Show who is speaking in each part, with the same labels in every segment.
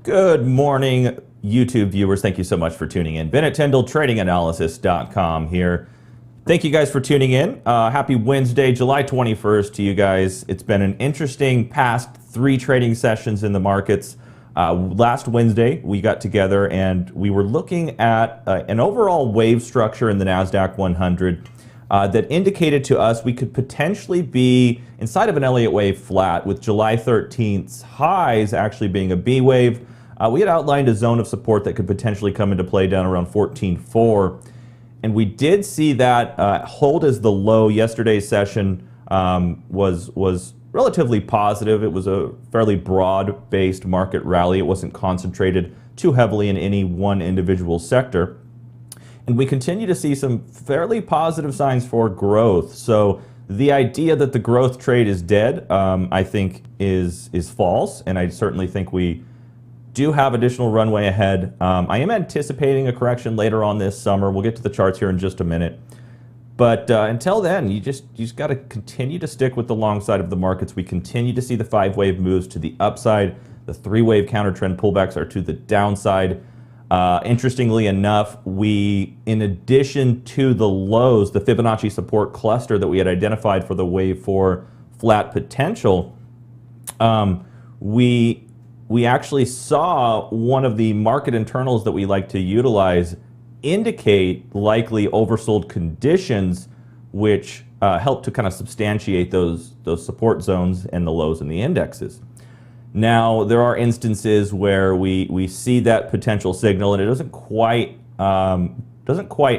Speaker 1: Good morning, YouTube viewers. Thank you so much for tuning in. Bennett Tyndall, tradinganalysis.com here. Thank you guys for tuning in. Happy Wednesday, July 21st to you guys. It's been an interesting past 3 trading sessions in the markets. Last Wednesday, we got together and we were looking at an overall wave structure in the NASDAQ 100 that indicated to us we could potentially be inside of an Elliott wave flat, with July 13th's highs actually being a B wave. We had outlined a zone of support that could potentially come into play down around 14.4. And we did see that hold as the low. Yesterday's session was relatively positive. It was a fairly broad-based market rally. It wasn't concentrated too heavily in any one individual sector. And we continue to see some fairly positive signs for growth. So the idea that the growth trade is dead, I think, is false. And I certainly think we do have additional runway ahead. I am anticipating a correction later on this summer. We'll get to the charts here in just a minute. But until then, you just got to continue to stick with the long side of the markets. We continue to see the 5-wave moves to the upside. The 3-wave counter trend pullbacks are to the downside. Interestingly enough, in addition to the lows, the Fibonacci support cluster that we had identified for the wave 4 flat potential, we actually saw one of the market internals that we like to utilize indicate likely oversold conditions, which help to kind of substantiate those support zones and the lows in the indexes. Now, there are instances where we see that potential signal and it doesn't quite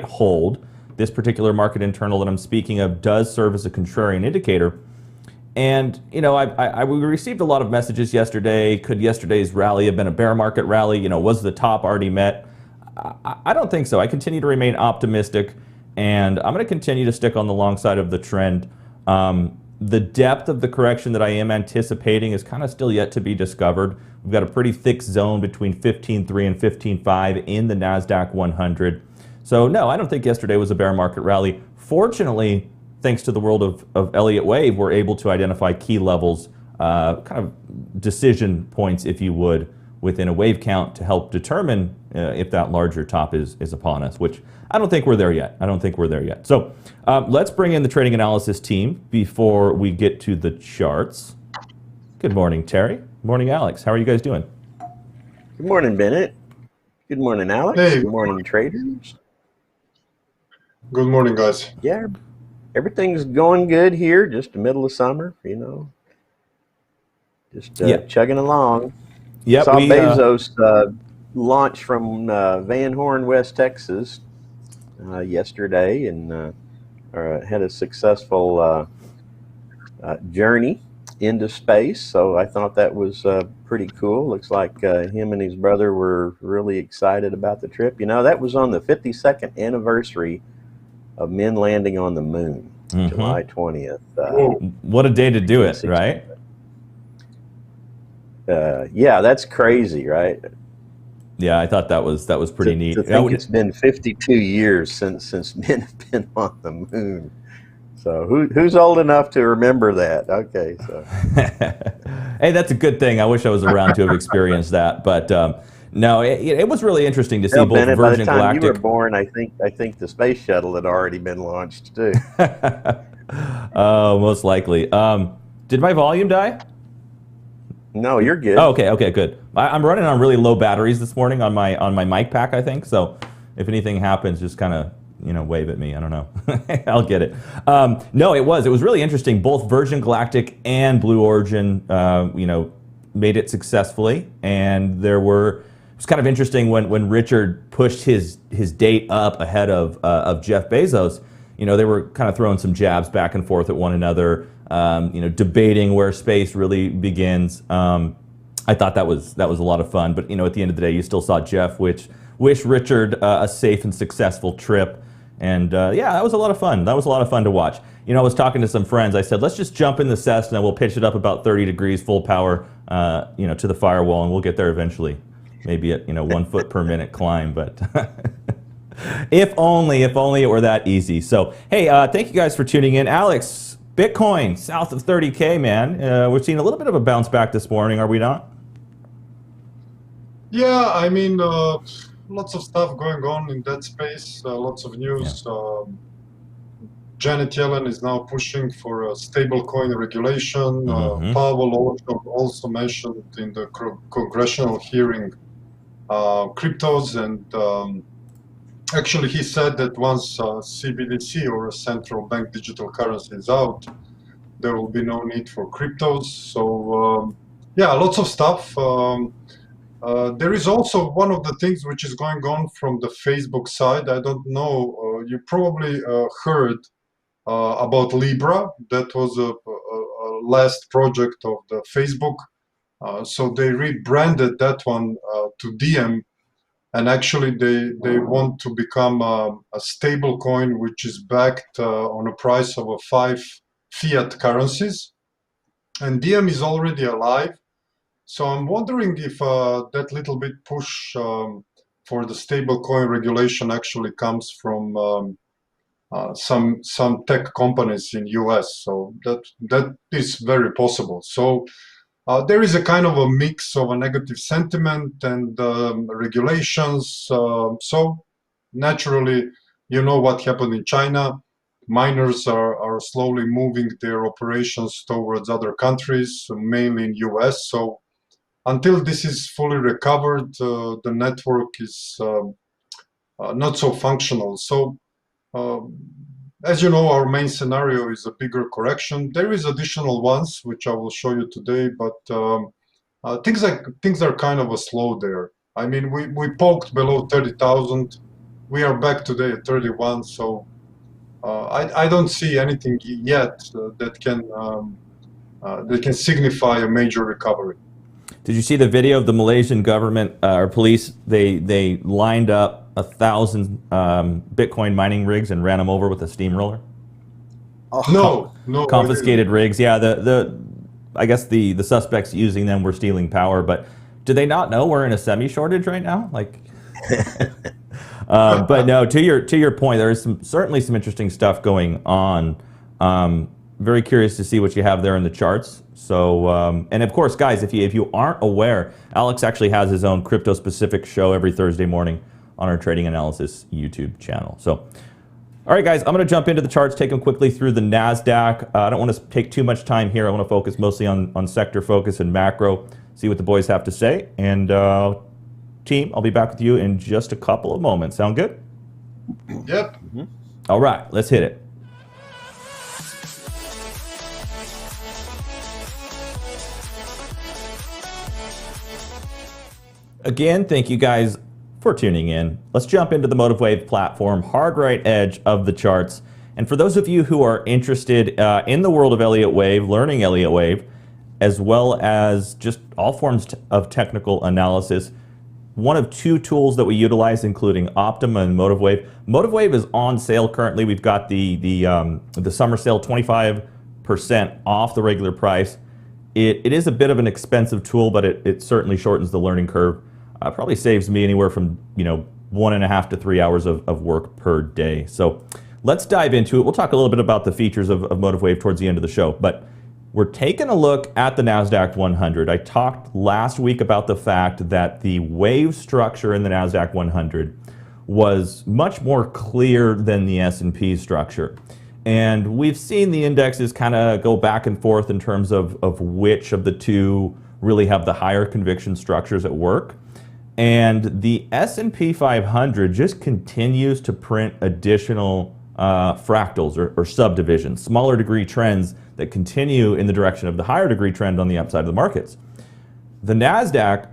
Speaker 1: hold. This particular market internal that I'm speaking of does serve as a contrarian indicator. And, you know, we received a lot of messages yesterday. Could yesterday's rally have been a bear market rally? You know, was the top already met? I don't think so. I continue to remain optimistic, and I'm going to continue to stick on the long side of the trend. The depth of the correction that I am anticipating is kind of still yet to be discovered. We've got a pretty thick zone between 15.3 and 15.5 in the NASDAQ 100. So, no, I don't think yesterday was a bear market rally. Fortunately, thanks to the world of Elliott wave, we're able to identify key levels, kind of decision points, if you would, within a wave count to help determine if that larger top is upon us, which I don't think we're there yet. So let's bring in the trading analysis team before we get to the charts. Good morning, Terry. Good morning, Alex. How are you guys doing?
Speaker 2: Good morning, Bennett. Good morning, Alex.
Speaker 3: Hey.
Speaker 2: Good morning, traders.
Speaker 3: Good morning, guys.
Speaker 2: Yeah, everything's going good here. Just the middle of summer, you know. Just chugging along.
Speaker 1: Yep,
Speaker 2: Saw Bezos launch from Van Horn, West Texas yesterday, and had a successful journey into space. So I thought that was pretty cool. Looks like him and his brother were really excited about the trip. You know, that was on the 52nd anniversary of men landing on the moon, July 20th.
Speaker 1: What a day to do it, right?
Speaker 2: Yeah, that's crazy, right?
Speaker 1: Yeah, I thought that was pretty neat.
Speaker 2: To think it's been 52 years since men have been on the moon. So who's old enough to remember that? Okay, so
Speaker 1: hey, that's a good thing. I wish I was around to have experienced that, but no, it was really interesting to see both
Speaker 2: Bennett,
Speaker 1: Virgin
Speaker 2: by the time
Speaker 1: Galactic.
Speaker 2: you were born, I think the space shuttle had already been launched too.
Speaker 1: Oh, most likely. Did my volume die?
Speaker 2: No, you're good.
Speaker 1: Oh, okay, good. I'm running on really low batteries this morning on my mic pack, I think. So if anything happens, just kind of wave at me. I don't know. I'll get it. No, it was really interesting. Both Virgin Galactic and Blue Origin, made it successfully, and it was kind of interesting when Richard pushed his date up ahead of Jeff Bezos. They were kind of throwing some jabs back and forth at one another. Debating where space really begins. I thought that was a lot of fun. But at the end of the day, you still saw Jeff wish Richard a safe and successful trip. And yeah, that was a lot of fun. That was a lot of fun to watch. I was talking to some friends. I said, let's just jump in the Cessna. We'll pitch it up about 30 degrees, full power, to the firewall, and we'll get there eventually. Maybe at 1 foot per minute climb, but. If only it were that easy. So, hey, thank you guys for tuning in. Alex, Bitcoin south of 30K, man. We're seeing a little bit of a bounce back this morning, are we not?
Speaker 3: Yeah, I mean, lots of stuff going on in that space, lots of news. Janet Yellen is now pushing for a stable coin regulation. Powell also mentioned in the congressional hearing cryptos, and actually he said that once CBDC or a central bank digital currency is out, there will be no need for cryptos. So yeah, lots of stuff. There is also one of the things which is going on from the Facebook side. I don't know, you probably heard about Libra. That was a last project of the Facebook. So they rebranded that one to Diem, and actually they want to become a stable coin which is backed on a price of 5 fiat currencies. And Diem is already alive. So I'm wondering if that little bit push for the stable coin regulation actually comes from some tech companies in US. So that is very possible. So there is a kind of a mix of a negative sentiment and regulations. So naturally, you know what happened in China. Miners are slowly moving their operations towards other countries, mainly in US. So until this is fully recovered, the network is not so functional. So as you know, our main scenario is a bigger correction. There is additional ones, which I will show you today, but things are kind of a slow there. I mean, we poked below 30,000. We are back today at 31. So I don't see anything yet that can signify a major recovery.
Speaker 1: Did you see the video of the Malaysian government or police? They lined up 1,000 Bitcoin mining rigs and ran them over with a steamroller.
Speaker 3: No.
Speaker 1: Confiscated rigs. Yeah, I guess the suspects using them were stealing power. But do they not know we're in a semi shortage right now? Like, but no. To your point, there is certainly some interesting stuff going on. Very curious to see what you have there in the charts. So, and of course, guys, if you aren't aware, Alex actually has his own crypto-specific show every Thursday morning on our Trading Analysis YouTube channel. So, all right, guys, I'm going to jump into the charts, take them quickly through the NASDAQ. I don't want to take too much time here. I want to focus mostly on sector focus and macro, see what the boys have to say. And team, I'll be back with you in just a couple of moments. Sound good?
Speaker 3: Yep.
Speaker 1: All right, let's hit it. Again, thank you guys for tuning in. Let's jump into the MotiveWave platform, hard right edge of the charts. And for those of you who are interested in the world of Elliott Wave, learning Elliott Wave, as well as just all forms of technical analysis, one of two tools that we utilize, including Optima and MotiveWave. MotiveWave is on sale currently. We've got the summer sale, 25% off the regular price. It is a bit of an expensive tool, but it certainly shortens the learning curve. Probably saves me anywhere from 1.5 to 3 hours of work per day. So let's dive into it. We'll talk a little bit about the features of MotiveWave towards the end of the show, but we're taking a look at the NASDAQ 100. I talked last week about the fact that the wave structure in the NASDAQ 100 was much more clear than the S&P structure. And we've seen the indexes kind of go back and forth in terms of which of the two really have the higher conviction structures at work. And the S&P 500 just continues to print additional fractals or subdivisions, smaller degree trends that continue in the direction of the higher degree trend on the upside of the markets. The NASDAQ,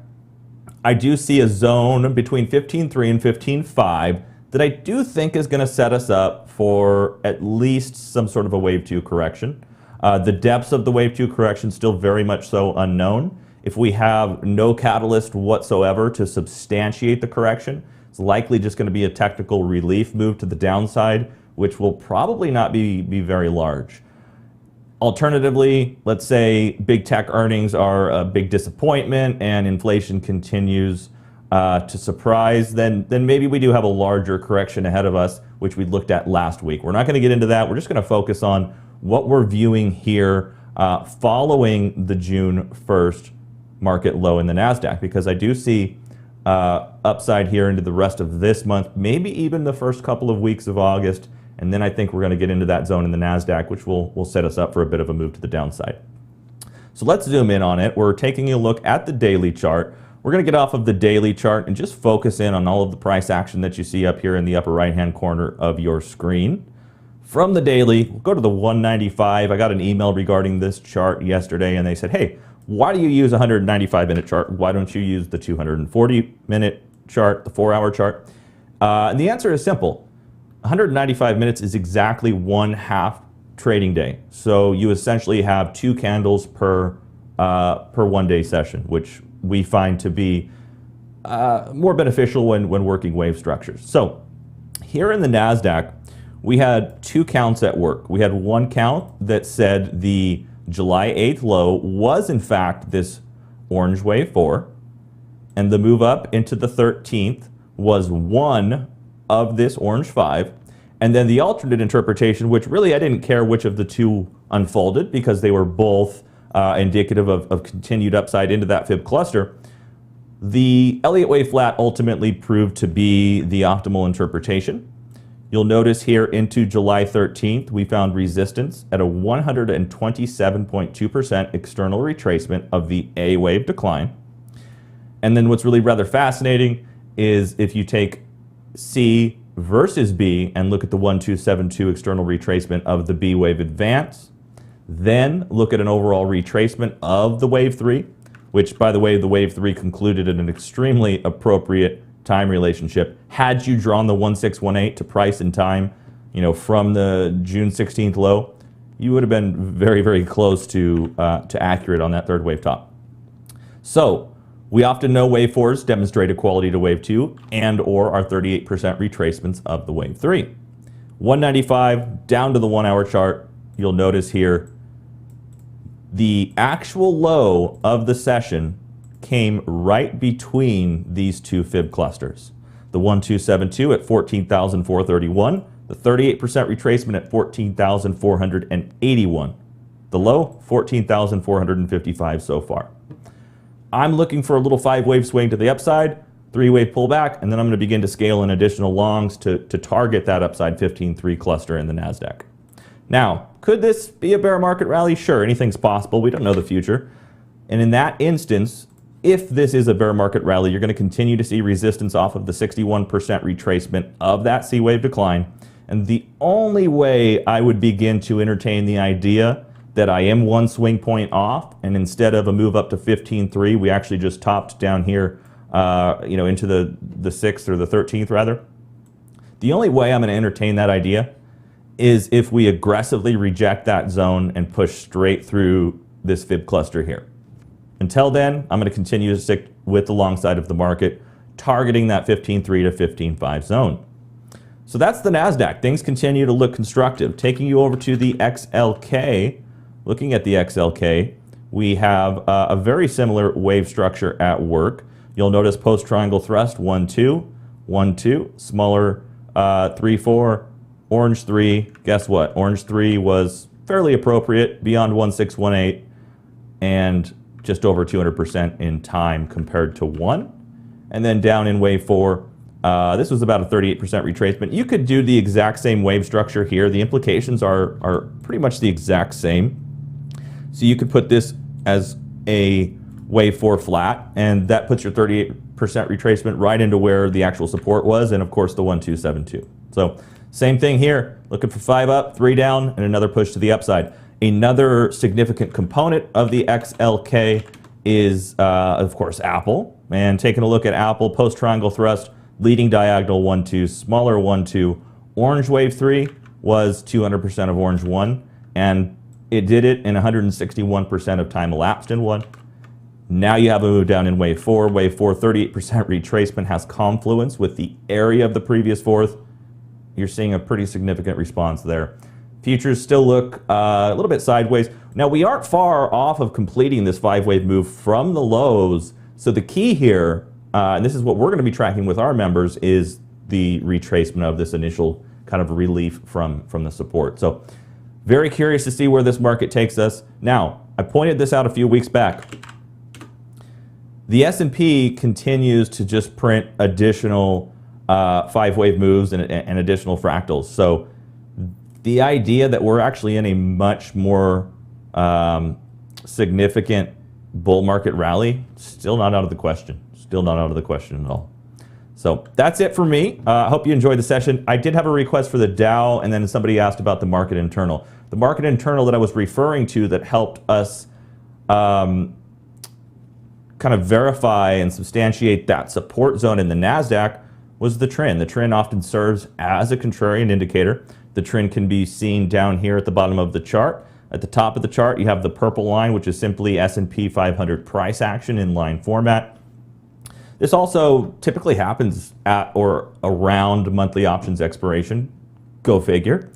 Speaker 1: I do see a zone between 15.3 and 15.5 that I do think is going to set us up for at least some sort of a wave 2 correction. The depths of the wave 2 correction still very much so unknown. If we have no catalyst whatsoever to substantiate the correction, it's likely just going to be a technical relief move to the downside, which will probably not be very large. Alternatively, let's say big tech earnings are a big disappointment and inflation continues to surprise, then maybe we do have a larger correction ahead of us, which we looked at last week. We're not going to get into that. We're just going to focus on what we're viewing here following the June 1st market low in the NASDAQ, because I do see upside here into the rest of this month, maybe even the first couple of weeks of August. And then I think we're going to get into that zone in the NASDAQ, which will set us up for a bit of a move to the downside. So let's zoom in on it. We're taking a look at the daily chart. We're going to get off of the daily chart and just focus in on all of the price action that you see up here in the upper right-hand corner of your screen. From the daily, we'll go to the 195. I got an email regarding this chart yesterday, and they said, hey, why do you use a 195-minute chart? Why don't you use the 240-minute chart, the 4-hour chart? And the answer is simple. 195 minutes is exactly 1/2 trading day. So you essentially have 2 candles per 1-day session, which we find to be more beneficial when working wave structures. So here in the NASDAQ, we had 2 counts at work. We had one count that said the July 8th low was in fact this orange wave 4, and the move up into the 13th was one of this orange 5. And then the alternate interpretation, which really I didn't care which of the 2 unfolded because they were both indicative of continued upside into that fib cluster. The Elliott wave flat ultimately proved to be the optimal interpretation. You'll notice here into July 13th, we found resistance at a 127.2% external retracement of the A wave decline. And then what's really rather fascinating is if you take C versus B and look at the 1272 external retracement of the B wave advance, then look at an overall retracement of the wave 3, which, by the way, the wave 3 concluded in an extremely appropriate time relationship. Had you drawn the 1618 to price and time, from the June 16th low, you would have been very, very close to accurate on that third wave top. So we often know wave 4s demonstrate equality to wave 2 and or are 38% retracements of the wave 3. 195 down to the 1-hour chart. You'll notice here the actual low of the session came right between these 2 fib clusters. The 1272 at 14,431, the 38% retracement at 14,481. The low, 14,455 so far. I'm looking for a little 5-wave swing to the upside, 3-wave pullback, and then I'm going to begin to scale in additional longs to target that upside 15.3 cluster in the NASDAQ. Now, could this be a bear market rally? Sure, anything's possible. We don't know the future. And in that instance, if this is a bear market rally, you're going to continue to see resistance off of the 61% retracement of that C wave decline. And the only way I would begin to entertain the idea that I am one swing point off, and instead of a move up to 15.3, we actually just topped down here, into the 6th or the 13th rather. The only way I'm going to entertain that idea is if we aggressively reject that zone and push straight through this fib cluster here. Until then, I'm going to continue to stick with the long side of the market, targeting that 15.3 to 15.5 zone. So that's the NASDAQ. Things continue to look constructive. Taking you over to the XLK, looking at the XLK, we have a very similar wave structure at work. You'll notice post-triangle thrust, 1, 2, 1, 2, smaller 3, 4, orange 3. Guess what? Orange 3 was fairly appropriate, beyond 1618, and just over 200% in time compared to 1. And then down in wave 4, this was about a 38% retracement. You could do the exact same wave structure here. The implications are pretty much the exact same. So you could put this as a wave 4 flat, and that puts your 38% retracement right into where the actual support was, and of course the 1272. So same thing here, looking for 5 up, 3 down, and another push to the upside. Another significant component of the XLK is, of course, Apple. And taking a look at Apple, post-triangle thrust, leading diagonal 1, 2, smaller 1, 2. Orange wave 3 was 200% of orange 1, and it did it in 161% of time elapsed in 1. Now you have a move down in wave 4. Wave 4, 38% retracement, has confluence with the area of the previous 4th. You're seeing a pretty significant response there. Futures still look a little bit sideways. Now, we aren't far off of completing this 5-wave move from the lows. So the key here, and this is what we're going to be tracking with our members, is the retracement of this initial kind of relief from the support. So very curious to see where this market takes us. Now, I pointed this out a few weeks back. the S&P continues to just print additional 5-wave moves and additional fractals. So the idea that we're actually in a much more significant bull market rally, still not out of the question. Still not out of the question at all. So that's it for me. I hope you enjoyed the session. I did have a request for the Dow, and then somebody asked about the market internal. The market internal that I was referring to that helped us kind of verify and substantiate that support zone in the NASDAQ was the trend. The trend often serves as a contrarian indicator. The trend can be seen down here at the bottom of the chart. At the top of the chart, you have the purple line, which is simply S&P 500 price action in line format. This also typically happens at or around monthly options expiration. Go figure.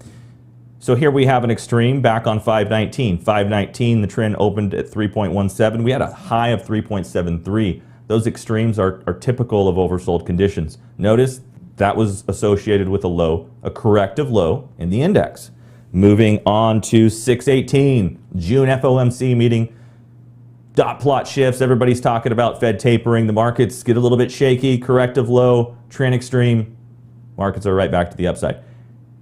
Speaker 1: So here we have an extreme back on 519. 519, the trend opened at 3.17. We had a high of 3.73. Those extremes are typical of oversold conditions. Notice that was associated with a low, a corrective low in the index. Moving on to 618, June FOMC meeting. Dot plot shifts, everybody's talking about Fed tapering. The markets get a little bit shaky, corrective low, trend extreme. Markets are right back to the upside.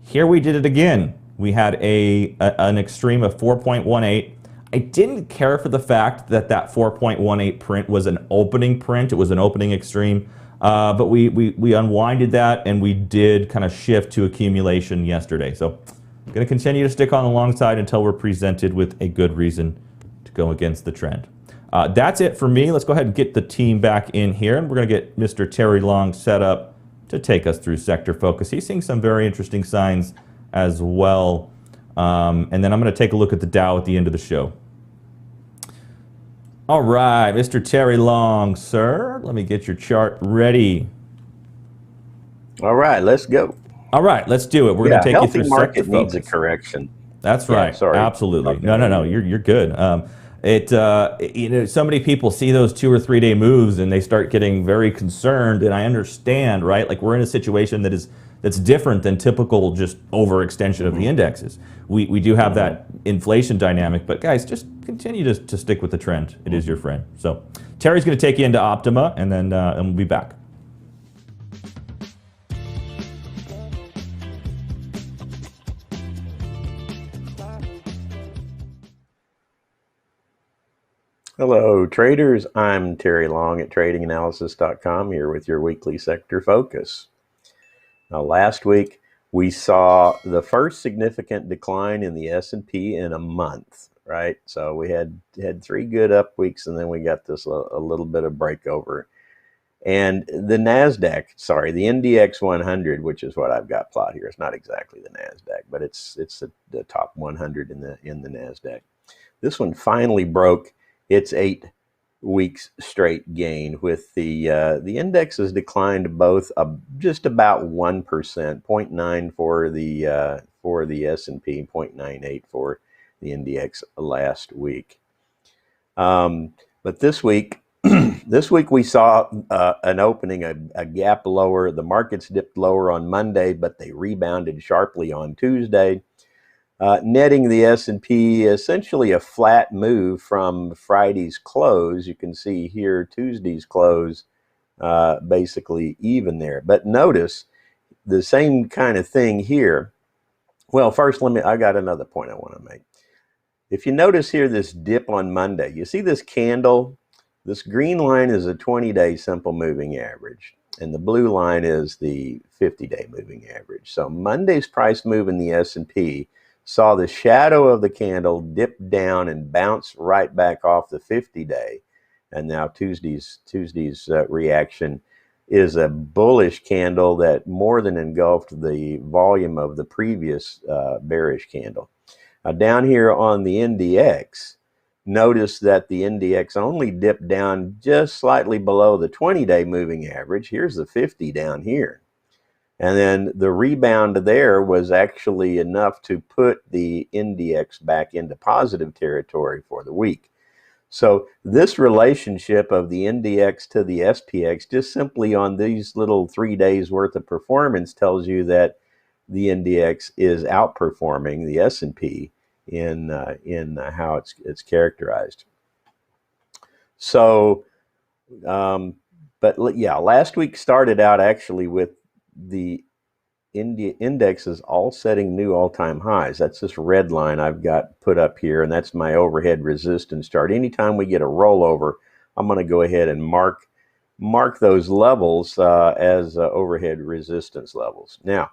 Speaker 1: Here we did it again. We had an extreme of 4.18. I didn't care for the fact that that 4.18 print was an opening print. It was an opening extreme. But we unwinded that, and we did kind of shift to accumulation yesterday. So I'm going to continue to stick on the long side until we're presented with a good reason to go against the trend. That's it for me. Let's go ahead and get the team back in here, and we're going to get Mr. Terry Long set up to take us through sector focus. He's seeing some very interesting signs as well. And then I'm going to take a look at the Dow at the end of the show. All right, Mr. Terry Long, sir. Let me get your chart ready.
Speaker 2: All right, let's go.
Speaker 1: All right, let's do it. We're going to take you through sector focus.
Speaker 2: Market needs a correction.
Speaker 1: That's right.
Speaker 2: Yeah, sorry.
Speaker 1: Absolutely. No. You're good. You know, so many people see those 2 or 3 day moves and they start getting very concerned. And I understand, right? Like we're in a situation that's different than typical just overextension of the indexes. We do have that inflation dynamic, but guys, just continue to stick with the trend. It is your friend. So Terry's going to take you into Optima, and then and we'll be back.
Speaker 2: Hello, traders. I'm Terry Long at tradinganalysis.com here with your weekly sector focus. Now, last week, we saw the first significant decline in the S&P in a month, right? So we had 3 good up weeks, and then we got this a little bit of breakover. And the NASDAQ, sorry, the NDX 100, which is what I've got plot here. It's not exactly the NASDAQ, but it's the top 100 in the NASDAQ. This one finally broke its 8 weeks straight gain, with the indexes declined both just about 1%, 0.9 for the S&P, 0.98 for the NDX last week. But this week we saw an opening, a gap lower. The markets dipped lower on Monday, but they rebounded sharply on Tuesday. Netting the S&P essentially a flat move from Friday's close. You can see here Tuesday's close basically even there. But notice the same kind of thing here. Well, first I got another point I want to make. If you notice here this dip on Monday, you see this candle? This green line is a 20-day simple moving average, and the blue line is the 50-day moving average. So Monday's price move in the S&P saw the shadow of the candle dip down and bounce right back off the 50-day. And now Tuesday's reaction is a bullish candle that more than engulfed the volume of the previous bearish candle. Now down here on the NDX, notice that the NDX only dipped down just slightly below the 20-day moving average. Here's the 50 down here. And then the rebound there was actually enough to put the NDX back into positive territory for the week. So this relationship of the NDX to the SPX, just simply on these little 3 days worth of performance, tells you that the NDX is outperforming the S&P in how it's characterized. So But yeah, last week started out actually with the indexes all setting new all-time highs. That's this red line I've got put up here, and that's my overhead resistance chart. Anytime we get a rollover, I'm going to go ahead and mark those levels as overhead resistance levels. Now,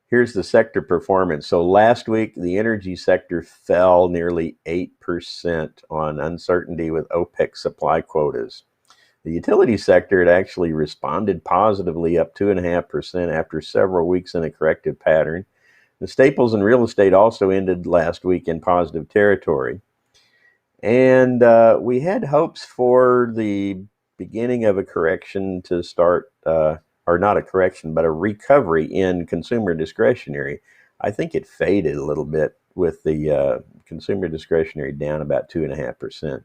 Speaker 2: here's the sector performance. So last week, the energy sector fell nearly 8% on uncertainty with OPEC supply quotas. The utility sector had actually responded positively, up 2.5% after several weeks in a corrective pattern. The staples and real estate also ended last week in positive territory. And we had hopes for the beginning of a correction to start, or not a correction, but a recovery in consumer discretionary. I think it faded a little bit with the consumer discretionary down about 2.5%.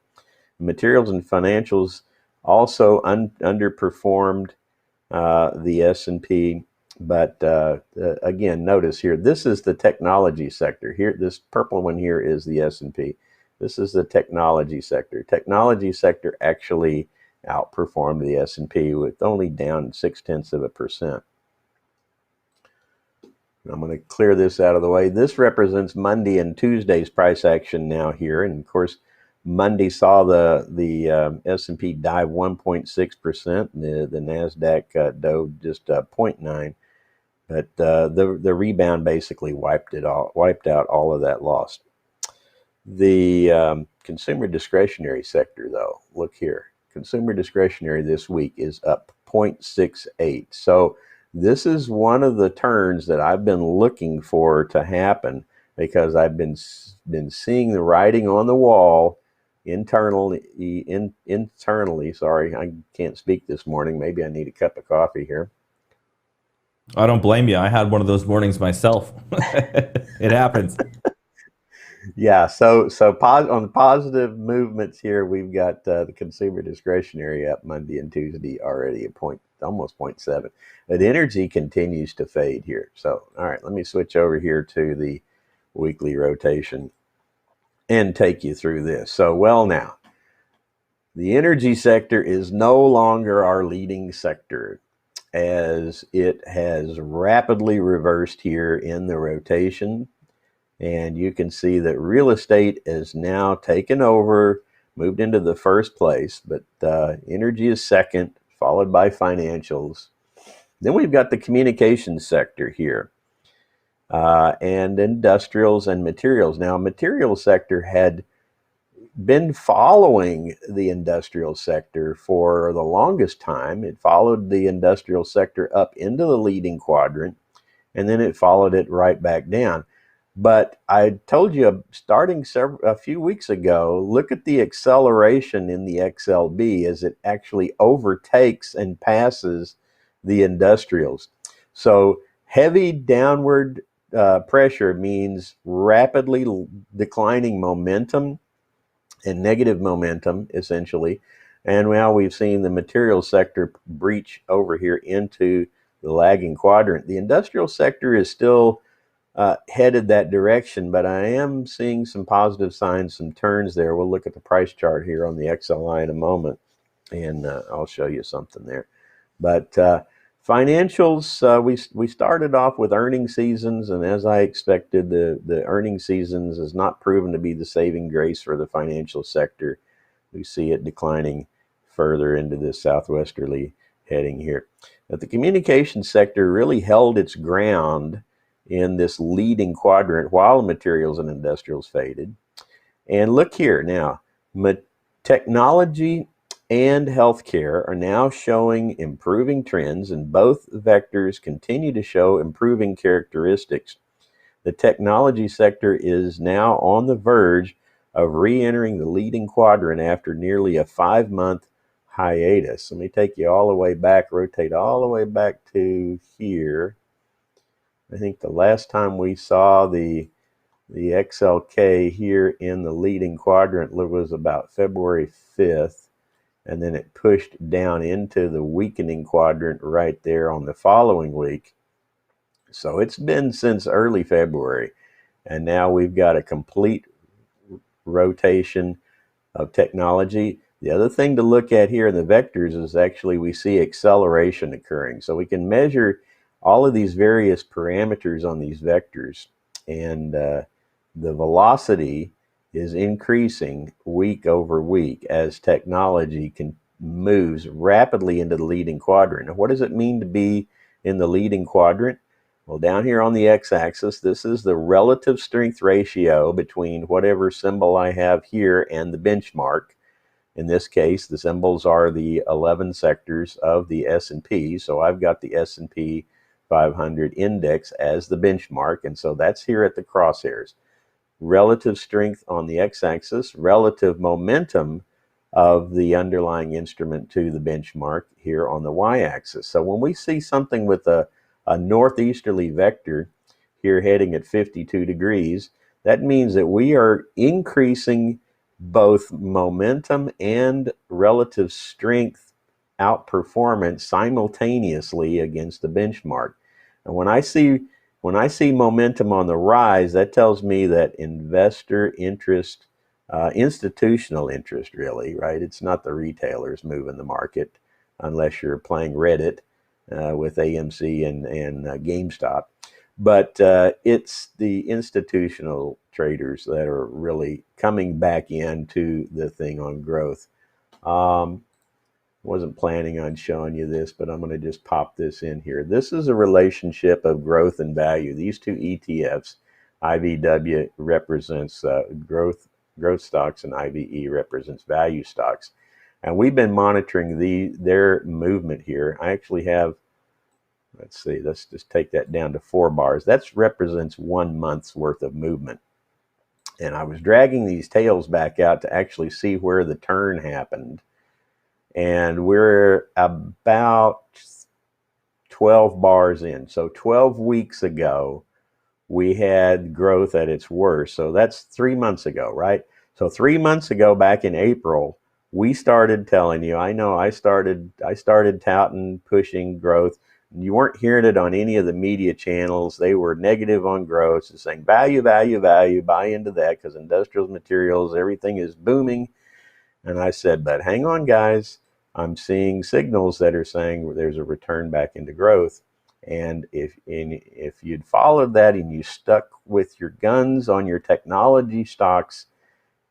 Speaker 2: Materials and financials also underperformed the S&P, but again, notice here, this is the technology sector. Here, this purple one here is the S&P. This is the technology sector. Technology sector actually outperformed the S&P with only down 0.6%. I'm going to clear this out of the way. This represents Monday and Tuesday's price action now here, and of course, Monday saw the S&P dive 1.6%. The NASDAQ dove just 0.9%, but the rebound basically wiped out all of that loss. The consumer discretionary sector, though, look here. Consumer discretionary this week is up 0.68. So this is one of the turns that I've been looking for to happen, because I've been seeing the writing on the wall internally. Sorry, I can't speak this morning. Maybe I need a cup of coffee here.
Speaker 1: I don't blame you. I had one of those mornings myself. It happens.
Speaker 2: Yeah, so on the positive movements here, we've got the consumer discretionary up Monday and Tuesday already at almost 0.7. But energy continues to fade here. So, all right, let me switch over here to the weekly rotation and take you through this. So, well, now, the energy sector is no longer our leading sector, as it has rapidly reversed here in the rotation. And you can see that real estate is now taken over, moved into the first place, but energy is second, followed by financials. Then we've got the communications sector here, and industrials and materials. Now, materials sector had been following the industrial sector for the longest time. It followed the industrial sector up into the leading quadrant, and then it followed it right back down. But I told you, starting a few weeks ago, look at the acceleration in the XLB as it actually overtakes and passes the industrials. So heavy downward pressure means rapidly declining momentum and negative momentum, essentially. And now we've seen the material sector breach over here into the lagging quadrant. The industrial sector is still headed that direction, but I am seeing some positive signs, some turns there. We'll look at the price chart here on the XLI in a moment, and I'll show you something there. But financials, we started off with earnings seasons, and as I expected, the earnings seasons has not proven to be the saving grace for the financial sector. We see it declining further into this southwesterly heading here. But the communications sector really held its ground in this leading quadrant while materials and industrials faded. And look here now, technology and healthcare are now showing improving trends, and both vectors continue to show improving characteristics. The technology sector is now on the verge of re-entering the leading quadrant after nearly a 5-month hiatus. Let me take you all the way back, rotate all the way back to here. I think the last time we saw the XLK here in the leading quadrant was about February 5th, and then it pushed down into the weakening quadrant right there on the following week. So it's been since early February, and now we've got a complete rotation of technology. The other thing to look at here in the vectors is actually we see acceleration occurring. So we can measure all of these various parameters on these vectors, and the velocity is increasing week over week as technology moves rapidly into the leading quadrant. Now, what does it mean to be in the leading quadrant? Well, down here on the x-axis, this is the relative strength ratio between whatever symbol I have here and the benchmark. In this case, the symbols are the 11 sectors of the S&P. So I've got the S&P 500 index as the benchmark, and so that's here at the crosshairs. Relative strength on the x-axis, relative momentum of the underlying instrument to the benchmark here on the y-axis. So when we see something with a northeasterly vector here heading at 52 degrees, that means that we are increasing both momentum and relative strength outperformance simultaneously against the benchmark. And when I see momentum on the rise, that tells me that investor interest, institutional interest really, right? It's not the retailers moving the market unless you're playing Reddit with AMC and GameStop. But it's the institutional traders that are really coming back into the thing on growth. Wasn't planning on showing you this, but I'm going to just pop this in here. This is a relationship of growth and value. These two ETFs, IVW represents growth stocks and IVE represents value stocks. And we've been monitoring their movement here. I actually have, let's see, let's just take that down to 4 bars. That represents 1 month's worth of movement. And I was dragging these tails back out to actually see where the turn happened. And we're about 12 bars in. So 12 weeks ago, we had growth at its worst. So that's 3 months ago, right? So 3 months ago, back in April, we started telling you, I started touting, pushing growth. You weren't hearing it on any of the media channels. They were negative on growth, so saying value, value, value, buy into that because industrial materials, everything is booming. And I said, but hang on, guys. I'm seeing signals that are saying there's a return back into growth. And if you'd followed that and you stuck with your guns on your technology stocks,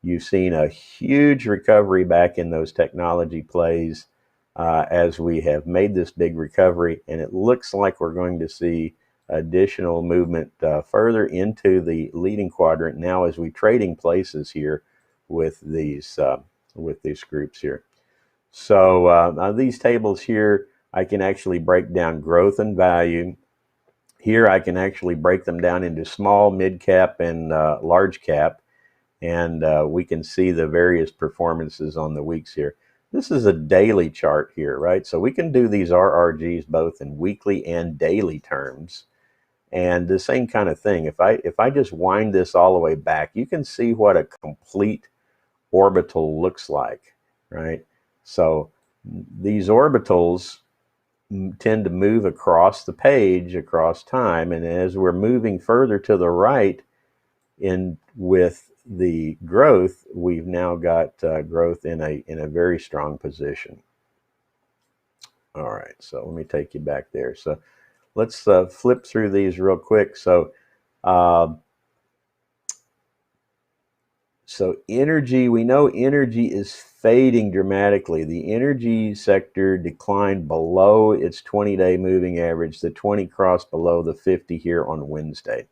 Speaker 2: you've seen a huge recovery back in those technology plays as we have made this big recovery. And it looks like we're going to see additional movement further into the leading quadrant now as we trading places here with these groups here. So these tables here, I can actually break down growth and value. Here I can actually break them down into small, mid cap, and large cap. And we can see the various performances on the weeks here. This is a daily chart here, right? So we can do these RRGs both in weekly and daily terms. And the same kind of thing. If I just wind this all the way back, you can see what a complete orbital looks like, right? So these orbitals tend to move across the page, across time, and as we're moving further to the right in with the growth, we've now got growth in a very strong position. All right, so let me take you back there. So let's flip through these real quick. So energy, we know energy is fading dramatically. The energy sector declined below its 20-day moving average. The 20 crossed below the 50 here on Wednesday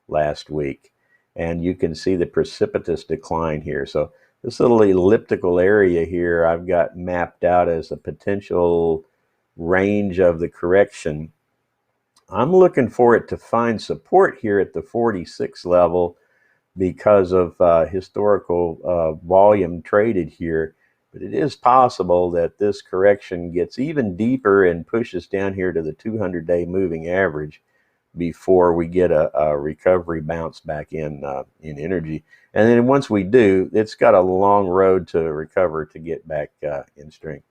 Speaker 2: last week. And you can see the precipitous decline here. So this little elliptical area here I've got mapped out as a potential range of the correction. I'm looking for it to find support here at the 46 level because of historical volume traded here. But it is possible that this correction gets even deeper and pushes down here to the 200-day moving average before we get a recovery bounce back in energy. And then once we do, it's got a long road to recover to get back in strength.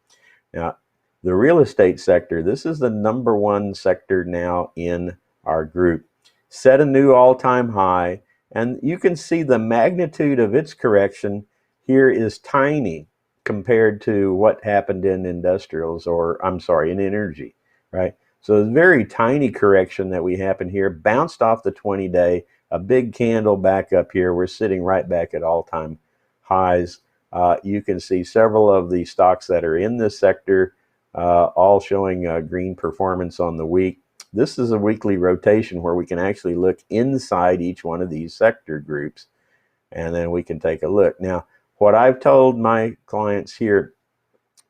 Speaker 2: Now, the real estate sector, this is the #1 sector now in our group, set a new all-time high. And you can see the magnitude of its correction here is tiny. compared to what happened in industrials, or I'm sorry, in energy, right? So a very tiny correction that we happened here, bounced off the 20-day, a big candle back up here. We're sitting right back at all-time highs. You can see several of the stocks that are in this sector all showing green performance on the week. This is a weekly rotation where we can actually look inside each one of these sector groups, and then we can take a look. Now, what I've told my clients here,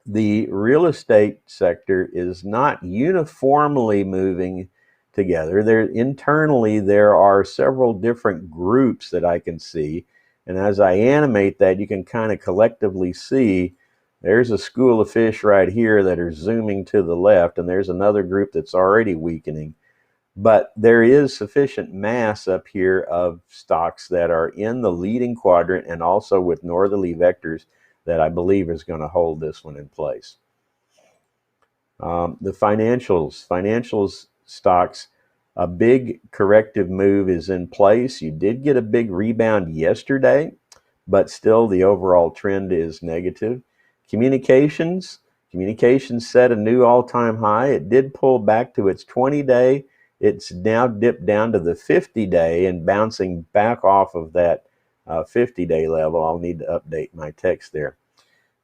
Speaker 2: the real estate sector is not uniformly moving together. Internally, there are several different groups that I can see. And as I animate that, you can kind of collectively see there's a school of fish right here that are zooming to the left, and there's another group that's already weakening. But there is sufficient mass up here of stocks that are in the leading quadrant and also with northerly vectors that I believe is going to hold this one in place. The financials stocks, a big corrective move is in place. You did get a big rebound yesterday, but still the overall trend is negative. Communications set a new all-time high. It did pull back to its 20-day. It's now dipped down to the 50-day and bouncing back off of that 50-day level. I'll need to update my text there.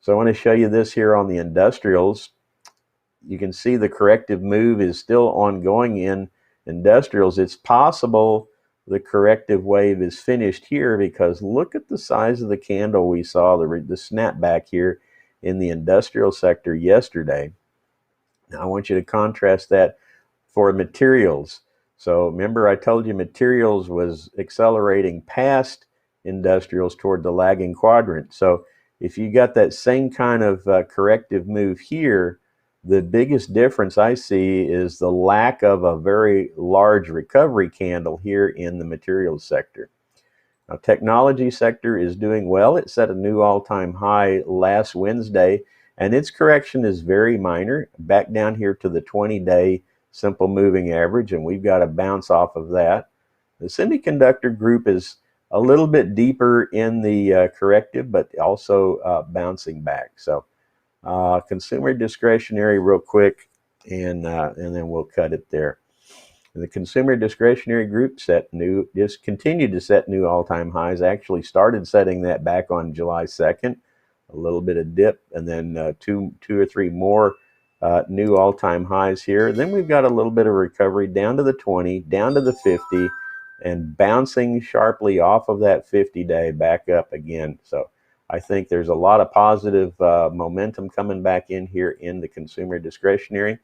Speaker 2: So I want to show you this here on the industrials. You can see the corrective move is still ongoing in industrials. It's possible the corrective wave is finished here, because look at the size of the candle we saw, the snapback here in the industrial sector yesterday. Now I want you to contrast that for materials. So remember, I told you materials was accelerating past industrials toward the lagging quadrant. So if you got that same kind of corrective move here, the biggest difference I see is the lack of a very large recovery candle here in the materials sector. Now, technology sector is doing well. It set a new all-time high last Wednesday, and its correction is very minor, back down here to the 20-day simple moving average, and we've got to bounce off of that. The semiconductor group is a little bit deeper in the corrective, but also bouncing back. So consumer discretionary real quick, and then we'll cut it there. The consumer discretionary group just continued to set new all-time highs. Actually started setting that back on July 2nd. A little bit of dip, and then two or three more new all-time highs here. Then we've got a little bit of recovery down to the 20, down to the 50, and bouncing sharply off of that 50-day back up again. So I think there's a lot of positive momentum coming back in here in the consumer discretionary.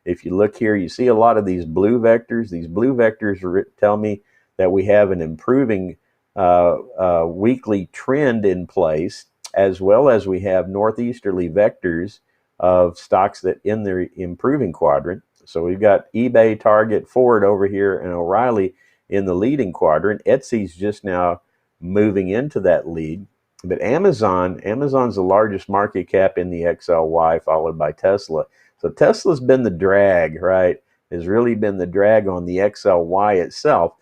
Speaker 2: If you look here, you see a lot of these blue vectors. These blue vectors tell me that we have an improving weekly trend in place, as well as we have northeasterly vectors of stocks that in the improving quadrant. So we've got eBay, Target, Ford over here, and O'Reilly in the leading quadrant. Etsy's just now moving into that lead. But Amazon's the largest market cap in the XLY, followed by Tesla. So Tesla's been the drag, right? Has really been the drag on the XLY itself,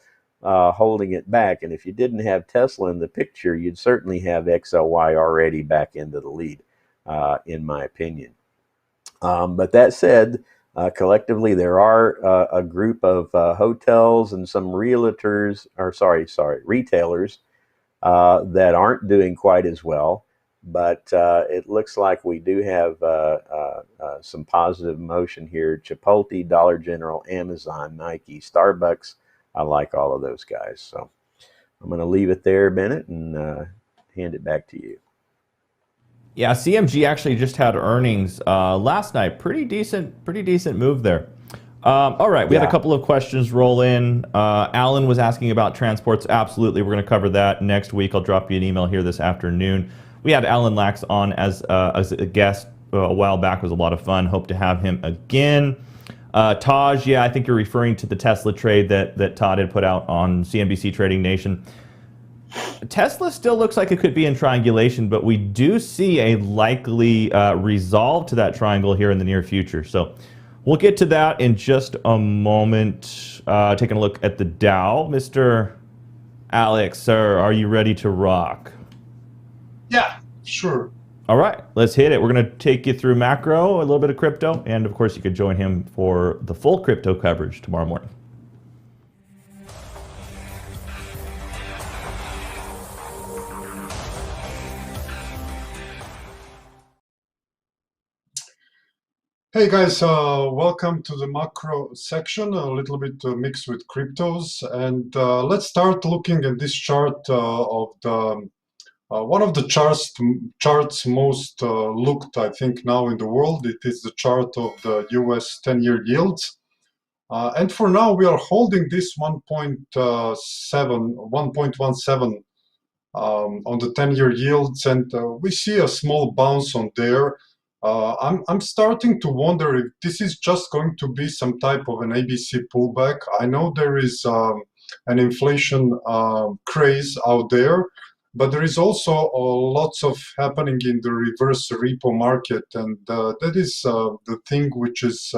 Speaker 2: holding it back. And if you didn't have Tesla in the picture, you'd certainly have XLY already back into the lead, in my opinion. But that said, collectively, there are a group of hotels and some retailers that aren't doing quite as well. But it looks like we do have some positive motion here. Chipotle, Dollar General, Amazon, Nike, Starbucks. I like all of those guys. So I'm going to leave it there, Bennett, and hand it back to you.
Speaker 1: Yeah, CMG actually just had earnings last night. Pretty decent move there. All right, we had a couple of questions roll in. Alan was asking about transports. Absolutely, we're going to cover that next week. I'll drop you an email here this afternoon. We had Alan Lax on as a guest a while back. It was a lot of fun. Hope to have him again. Taj, yeah, I think you're referring to the Tesla trade that Todd had put out on CNBC Trading Nation. Tesla still looks like it could be in triangulation, but we do see a likely resolve to that triangle here in the near future. So we'll get to that in just a moment. Taking a look at the Dow. Mr. Alex, sir, are you ready to rock?
Speaker 3: Yeah, sure.
Speaker 1: All right, let's hit it. We're going to take you through macro, a little bit of crypto, and of course you could join him for the full crypto coverage tomorrow morning.
Speaker 3: Hey guys, welcome to the macro section, a little bit mixed with cryptos. And let's start looking at this chart of the one of the charts most looked, I think, now in the world. It is the chart of the US 10-year yields. And for now, we are holding this 1.17 on the 10-year yields, and we see a small bounce on there. I'm starting to wonder if this is just going to be some type of an ABC pullback. I know there is an inflation craze out there, but there is also lots of happening in the reverse repo market, and that is the thing which is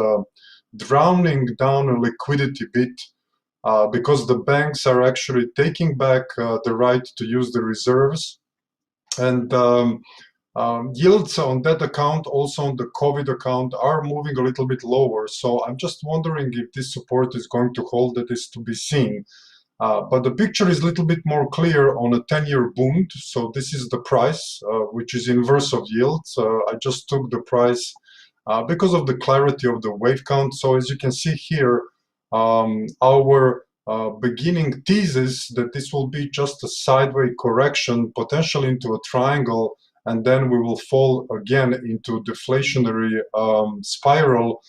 Speaker 3: drowning down a liquidity bit. Because the banks are actually taking back the right to use the reserves, and yields on that account, also on the COVID account, are moving a little bit lower. So I'm just wondering if this support is going to hold. That is to be seen. But the picture is a little bit more clear on a 10-year bond. So this is the price, which is inverse of yields. I just took the price because of the clarity of the wave count. So as you can see here, our beginning thesis that this will be just a sideways correction, potentially into a triangle, and then we will fall again into deflationary spiral,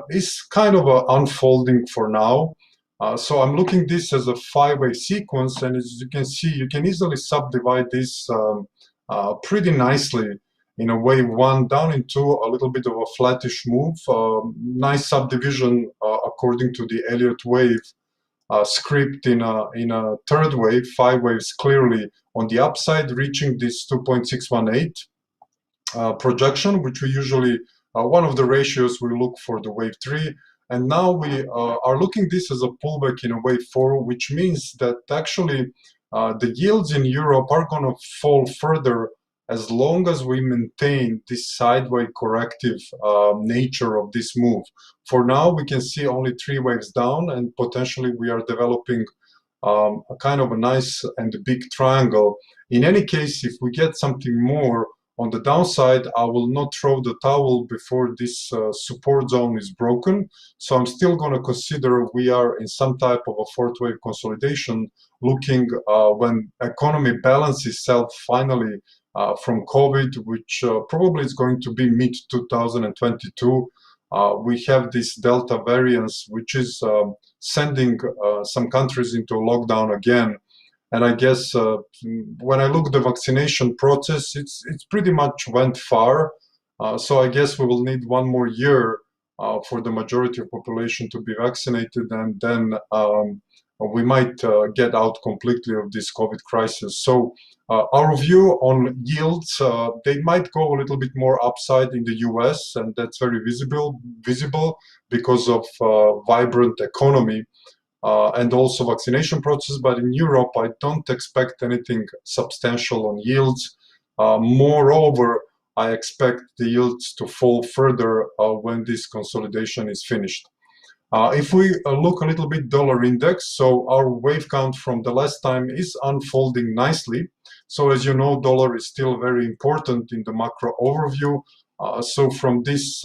Speaker 3: is kind of unfolding for now. So I'm looking this as a five-way sequence, and as you can see, you can easily subdivide this pretty nicely in a wave one down into a little bit of a flattish move. Nice subdivision according to the Elliott wave script in a third wave, five waves clearly on the upside, reaching this 2.618 projection, which we usually, one of the ratios we look for the wave three. And now we are looking this as a pullback in a wave four, which means that actually the yields in Europe are going to fall further as long as we maintain this sideways corrective nature of this move. For now, we can see only three waves down, and potentially we are developing a kind of a nice and big triangle. In any case, if we get something more on the downside, I will not throw the towel before this support zone is broken. So I'm still going to consider we are in some type of a fourth wave consolidation, looking when economy balances itself finally from COVID, which probably is going to be mid-2022. We have this Delta variance, which is sending some countries into lockdown again. And I guess when I look at the vaccination process, it's pretty much went far. So I guess we will need one more year for the majority of population to be vaccinated, and then we might get out completely of this COVID crisis. So our view on yields, they might go a little bit more upside in the US, and that's very visible because of vibrant economy. And also vaccination process, but in Europe, I don't expect anything substantial on yields. Moreover, I expect the yields to fall further when this consolidation is finished. If we look a little bit dollar index, so our wave count from the last time is unfolding nicely. So as you know, dollar is still very important in the macro overview. So from this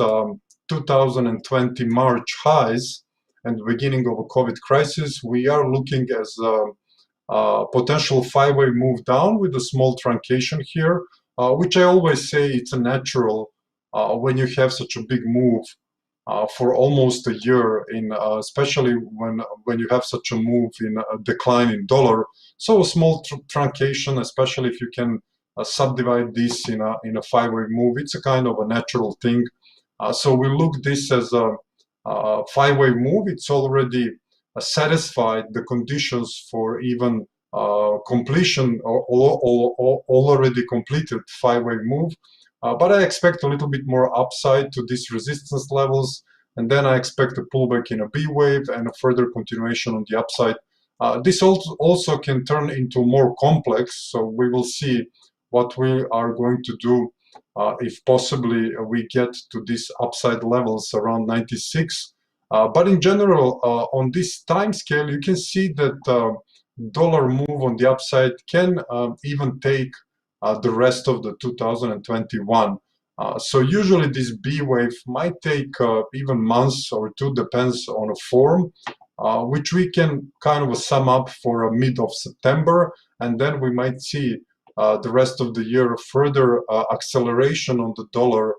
Speaker 3: 2020 March highs, and the beginning of a COVID crisis, we are looking as a potential five-way move down with a small truncation here, which I always say it's a natural when you have such a big move for almost a year, in especially when you have such a move in a decline in dollar. So a small truncation, especially if you can subdivide this in a five-way move, it's a kind of a natural thing. So we look this as a five-way move. It's already satisfied the conditions for even completion or already completed five-way move. But I expect a little bit more upside to these resistance levels, and then I expect a pullback in a B wave and a further continuation on the upside. This also can turn into more complex, so we will see what we are going to do if possibly we get to these upside levels around 96. But in general, on this time scale, you can see that dollar move on the upside can even take the rest of the 2021. So usually this B wave might take even months or two, depends on a form, which we can kind of sum up for mid of September, and then we might see the rest of the year further acceleration on the dollar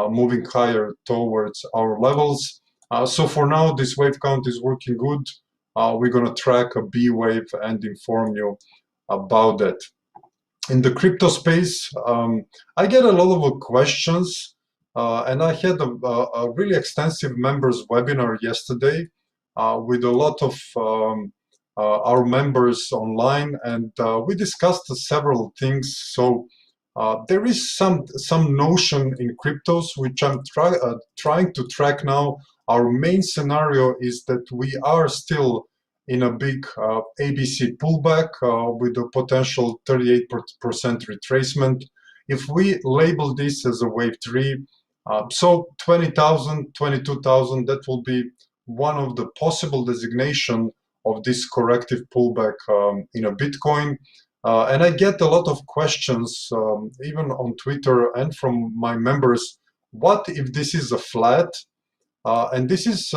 Speaker 3: moving higher towards our levels. So for now, this wave count is working good. We're going to track a B wave and inform you about that. In the crypto space, I get a lot of questions, and I had a really extensive members webinar yesterday with a lot of our members online, and we discussed several things. So there is some notion in cryptos which I'm trying to track now. Our main scenario is that we are still in a big ABC pullback with a potential 38% retracement. If we label this as a wave 3, so 20,000, 22,000, that will be one of the possible designation of this corrective pullback in a Bitcoin. And I get a lot of questions, even on Twitter and from my members, what if this is a flat? And this is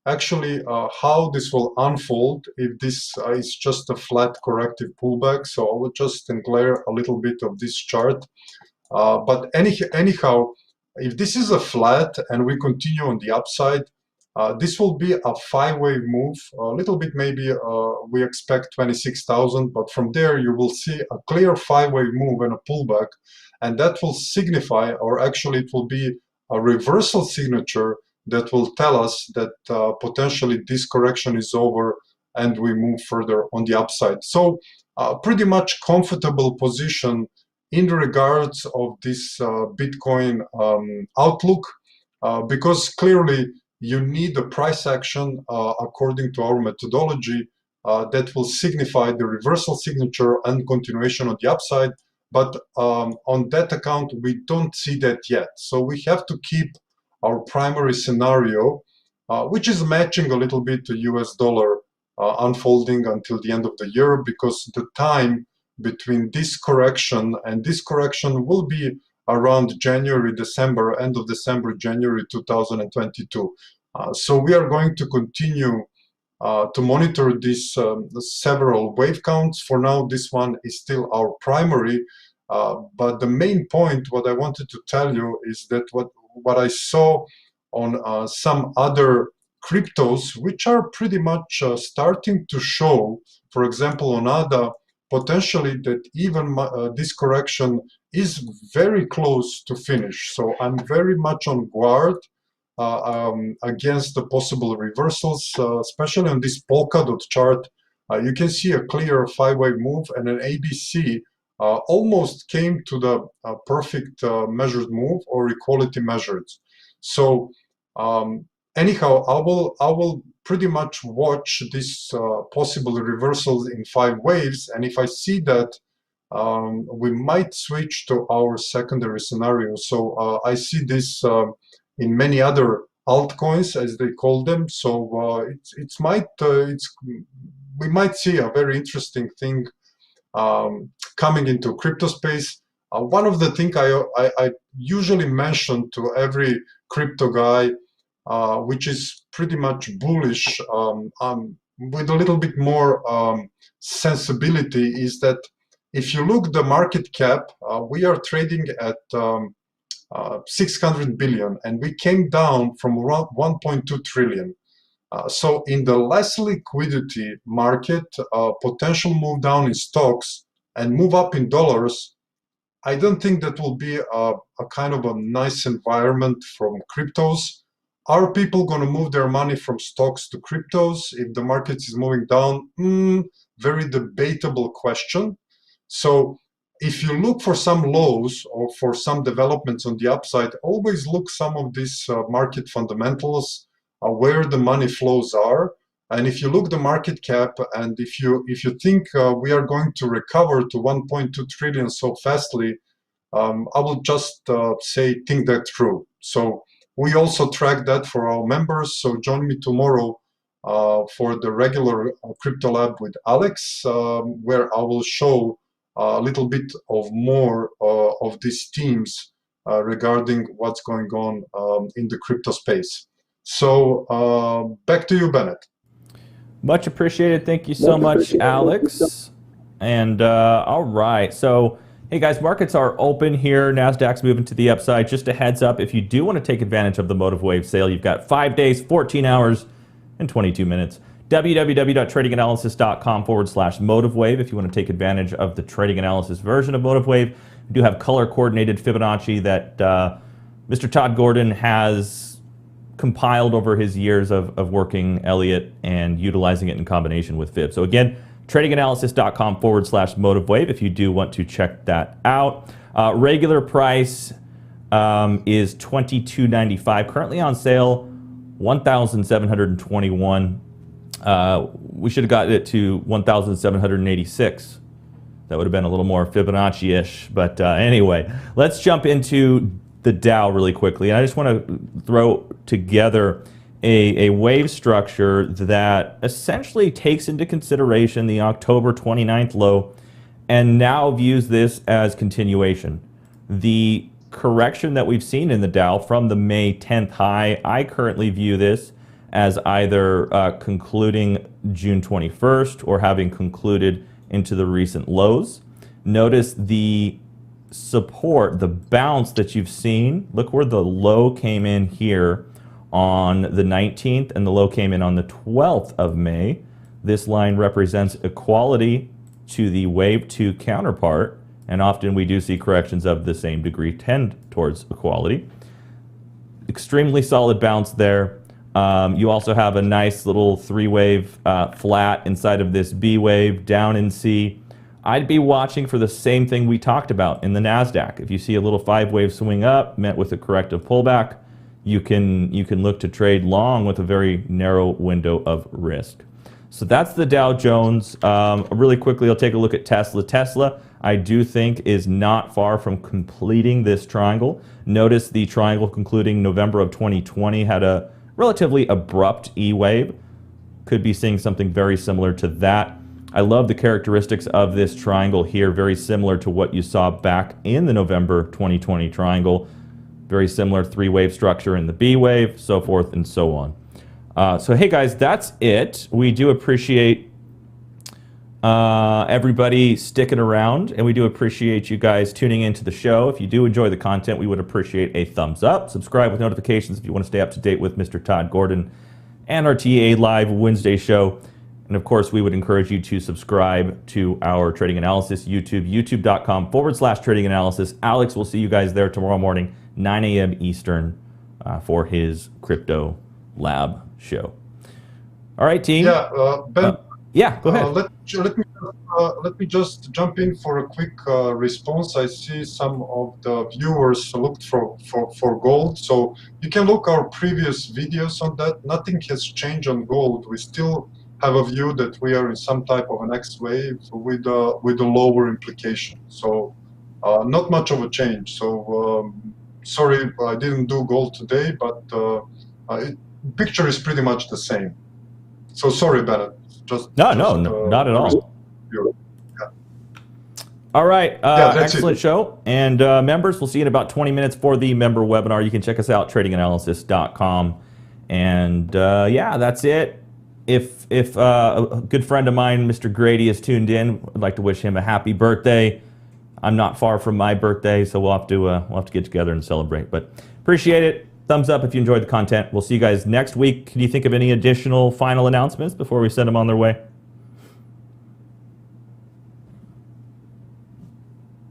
Speaker 3: actually how this will unfold if this is just a flat corrective pullback. So I will just glare a little bit of this chart. But anyhow, if this is a flat and we continue on the upside, this will be a 5-wave move. A little bit maybe we expect 26,000, but from there you will see a clear 5-wave move and a pullback, and that will signify, or actually it will be a reversal signature that will tell us that potentially this correction is over and we move further on the upside. So pretty much comfortable position in regards of this Bitcoin outlook, because clearly you need a price action according to our methodology that will signify the reversal signature and continuation on the upside. But on that account, we don't see that yet. So we have to keep our primary scenario, which is matching a little bit to US dollar unfolding until the end of the year, because the time between this correction and this correction will be around January, December, end of December, January 2022. So we are going to continue to monitor these several wave counts. For now, this one is still our primary, but the main point, what I wanted to tell you is that what I saw on some other cryptos, which are pretty much starting to show, for example, on ADA, potentially that even this correction is very close to finish. So I'm very much on guard against the possible reversals, especially on this Polkadot chart. You can see a clear 5-wave move, and an ABC almost came to the perfect measured move or equality measured. So anyhow, I will pretty much watch this possible reversals in 5 waves, and if I see that, we might switch to our secondary scenario. So I see this in many other altcoins, as they call them. So we might see a very interesting thing coming into crypto space. One of the things I usually mention to every crypto guy, which is pretty much bullish with a little bit more sensibility, is that if you look the market cap, we are trading at 600 billion, and we came down from around 1.2 trillion. So in the less liquidity market, potential move down in stocks and move up in dollars, I don't think that will be a kind of a nice environment from cryptos. Are people going to move their money from stocks to cryptos if the market is moving down? Very debatable question. So if you look for some lows or for some developments on the upside, always look some of these market fundamentals, where the money flows are. And if you look the market cap, and if you think we are going to recover to 1.2 trillion so fastly, I will just say think that through. So we also track that for our members. So join me tomorrow for the regular Crypto Lab with Alex, where I will show a little bit of more of these themes regarding what's going on in the crypto space. So back to you, Bennett.
Speaker 1: Much appreciated. Thank you so much, Alex. And all right. So, hey guys, markets are open here. NASDAQ's moving to the upside. Just a heads up, if you do want to take advantage of the Motive Wave sale, you've got 5 days, 14 hours, and 22 minutes. www.tradinganalysis.com/Motive Wave if you want to take advantage of the trading analysis version of Motive Wave. We do have color-coordinated Fibonacci that Mr. Todd Gordon has compiled over his years of working Elliott and utilizing it in combination with Fib. So again, tradinganalysis.com/Motive Wave if you do want to check that out. Regular price is $22.95, currently on sale $1,721. We should have gotten it to 1,786. That would have been a little more Fibonacci-ish. But anyway, let's jump into the Dow really quickly. And I just want to throw together a wave structure that essentially takes into consideration the October 29th low and now views this as continuation. The correction that we've seen in the Dow from the May 10th high, I currently view this as either concluding June 21st or having concluded into the recent lows. Notice the support, the bounce that you've seen. Look where the low came in here on the 19th and the low came in on the 12th of May. This line represents equality to the wave 2 counterpart, and often we do see corrections of the same degree tend towards equality. Extremely solid bounce there. You also have a nice little 3-wave flat inside of this B wave down in C. I'd be watching for the same thing we talked about in the NASDAQ. If you see a little 5-wave swing up met with a corrective pullback, you can look to trade long with a very narrow window of risk. So that's the Dow Jones. Really quickly, I'll take a look at Tesla. Tesla, I do think, is not far from completing this triangle. Notice the triangle concluding November of 2020 had a relatively abrupt E wave. Could be seeing something very similar to that. I love the characteristics of this triangle here, very similar to what you saw back in the November 2020 triangle. Very similar 3-wave structure in the B wave, so forth and so on. So hey guys, that's it. We do appreciate everybody sticking around, and we do appreciate you guys tuning into the show. If you do enjoy the content, we would appreciate a thumbs up. Subscribe with notifications if you want to stay up to date with Mr. Todd Gordon and our TA Live Wednesday show. And of course, we would encourage you to subscribe to our Trading Analysis YouTube, youtube.com/Trading Analysis. Alex, we'll see you guys there tomorrow morning, 9 a.m. Eastern, for his Crypto Lab show. All right, team.
Speaker 3: Yeah, Ben.
Speaker 1: Yeah, go ahead.
Speaker 3: Let me just jump in for a quick response. I see some of the viewers looked for gold. So you can look our previous videos on that. Nothing has changed on gold. We still have a view that we are in some type of an X wave with a lower implication. So not much of a change. So sorry, I didn't do gold today, but picture is pretty much the same. So sorry, Bennett.
Speaker 1: No, not at all.
Speaker 3: Yeah.
Speaker 1: All right, excellent
Speaker 3: it.
Speaker 1: show. And members, we'll see you in about 20 minutes for the member webinar. You can check us out, tradinganalysis.com. And yeah, that's it. If a good friend of mine, Mr. Grady, is tuned in, I'd like to wish him a happy birthday. I'm not far from my birthday, so we'll have to get together and celebrate. But appreciate it. Thumbs up if you enjoyed the content. We'll see you guys next week. Can you think of any additional final announcements before we send them on their way?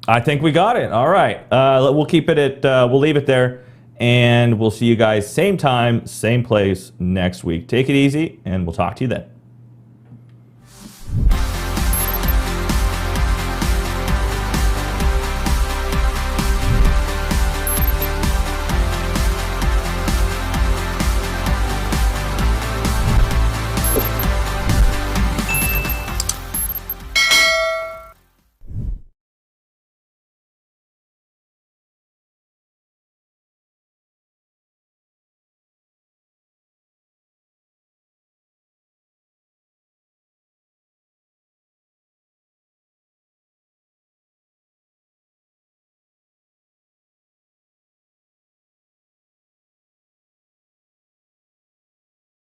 Speaker 1: I think we got it. All right. We'll keep it at, we'll leave it there. And we'll see you guys same time, same place next week. Take it easy, and we'll talk to you then.